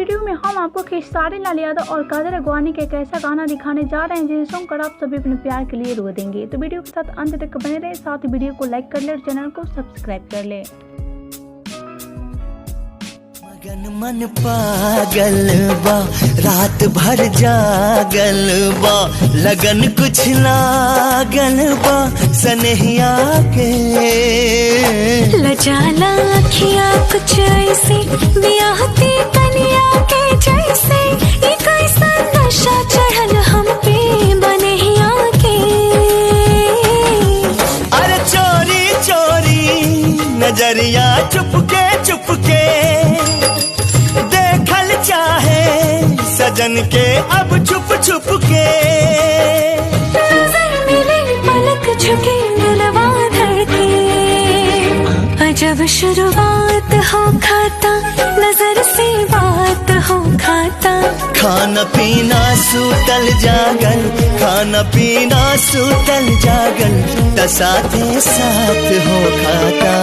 Video में हम आपको खेसारी लाल यादव और काजल अगवानी का एक ऐसा गाना दिखाने जा रहे हैं जिसे सुनकर आप सभी अपने प्यार के लिए रो देंगे। तो वीडियो के साथ अंत तक बने रहे, साथ ही वीडियो को लाइक कर ले और चैनल को सब्सक्राइब कर ले। मगन मन पागल बा, रात भर जागल बा, लगन कुछ लागल बा सनहिया के। लजाला अखिया कुछ ऐसे बियाहती कनिया के जैसे, ये कैसा नशा चढ़ल हम पे बनहिया के। अरे चोरी चोरी नजरिया चुपके चुपके देखल चाहे सजन के अब छुप छुप के। नजर मिले पलक झुके दिलवा धड़के, अजब शुरुआत हो खाता नजर से बात हो खाता। खाना पीना सूतल जागल, खाना पीना सूतल जागल, साथे साथ हो खाता।